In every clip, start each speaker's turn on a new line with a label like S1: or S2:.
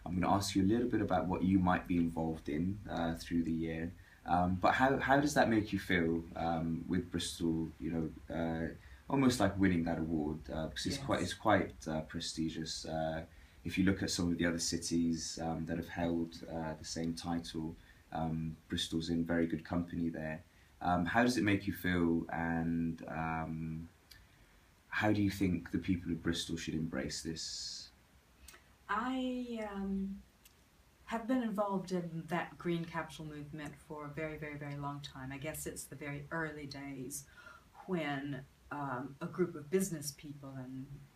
S1: I'm going to ask you a little bit about what you might be involved in through the year. But how does that make you feel with Bristol? Almost like winning that award because it's quite prestigious. If you look at some of the other cities that have held the same title, Bristol's in very good company there. How does it make you feel, and how do you think the people of Bristol should embrace this?
S2: I have been involved in that green capital movement for a very, very, very long time. I guess it's the very early days when a group of business people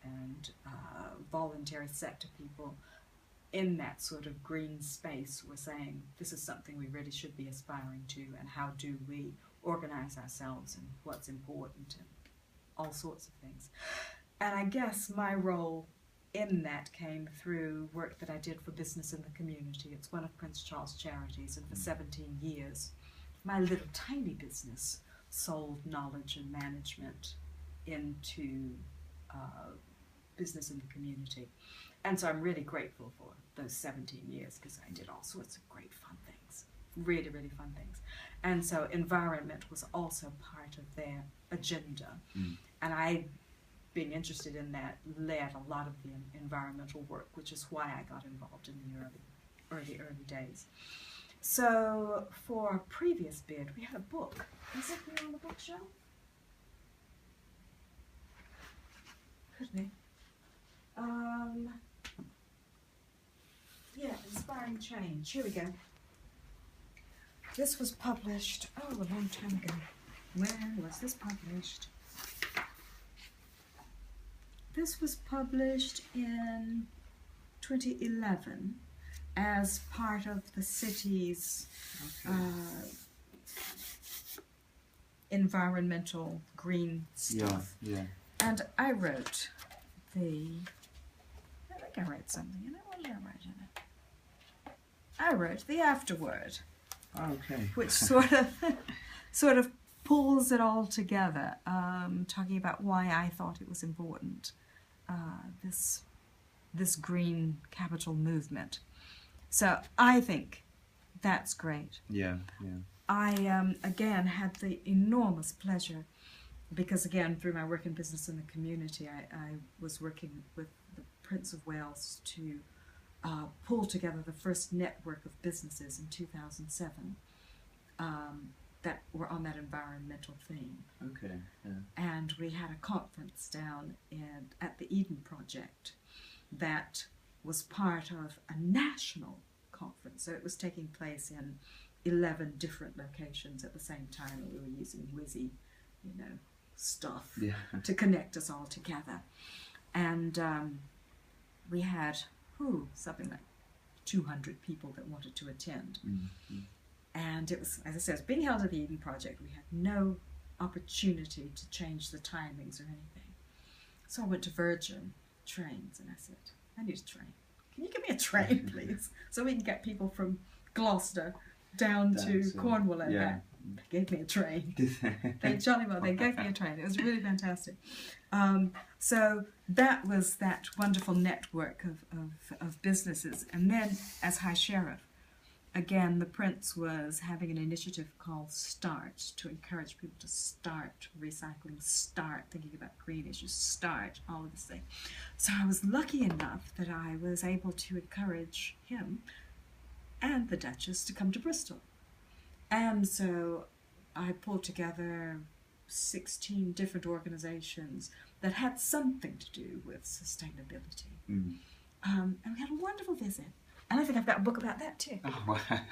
S2: and voluntary sector people in that sort of green space were saying, this is something we really should be aspiring to, and how do we organize ourselves and what's important and all sorts of things. And I guess my role in that came through work that I did for Business in the Community. It's one of Prince Charles' charities, and for 17 years my little tiny business sold knowledge and management into Business in the Community. And so I'm really grateful for those 17 years because I did all sorts of great fun things, really, really fun things. And so environment was also part of their agenda. And I, being interested in that, led a lot of the environmental work, which is why I got involved in the early days. So for a previous bid, we had a book. Is it here on the bookshelf? Could be. Yeah, Inspiring Change. Here we go. This was published, a long time ago. When was this published? This was published in 2011 as part of the city's environmental green stuff.
S1: Yeah.
S2: And I wrote I think I wrote something in it. What did I write in it? I wrote the afterword.
S1: Okay.
S2: Which sort of pulls it all together, talking about why I thought it was important, this green capital movement. So I think that's great.
S1: Yeah.
S2: I, again, had the enormous pleasure, because, again, through my work in Business in the Community, I was working with the Prince of Wales to pull together the first network of businesses in 2007 that were on that environmental theme.
S1: Okay. Yeah.
S2: And we had a conference down at the Eden Project that was part of a national conference. So it was taking place in 11 different locations at the same time, and we were using WYSI, stuff to connect us all together. And we had something like 200 people that wanted to attend. And it was, as I said, it was being held at the Eden Project. We had no opportunity to change the timings or anything. So I went to Virgin Trains and I said, I need a train. Can you give me a train, please? So we can get people from Gloucester down to Cornwall and back. They gave me a train. They gave me a train. It was really fantastic. So that was that wonderful network of businesses. And then as High Sheriff, again, the Prince was having an initiative called START to encourage people to start recycling, start thinking about green issues, start all of this thing. So I was lucky enough that I was able to encourage him and the Duchess to come to Bristol. And so I pulled together 16 different organizations that had something to do with sustainability. And we had a wonderful visit. And I think I've got a book about that too.
S1: Oh, wow.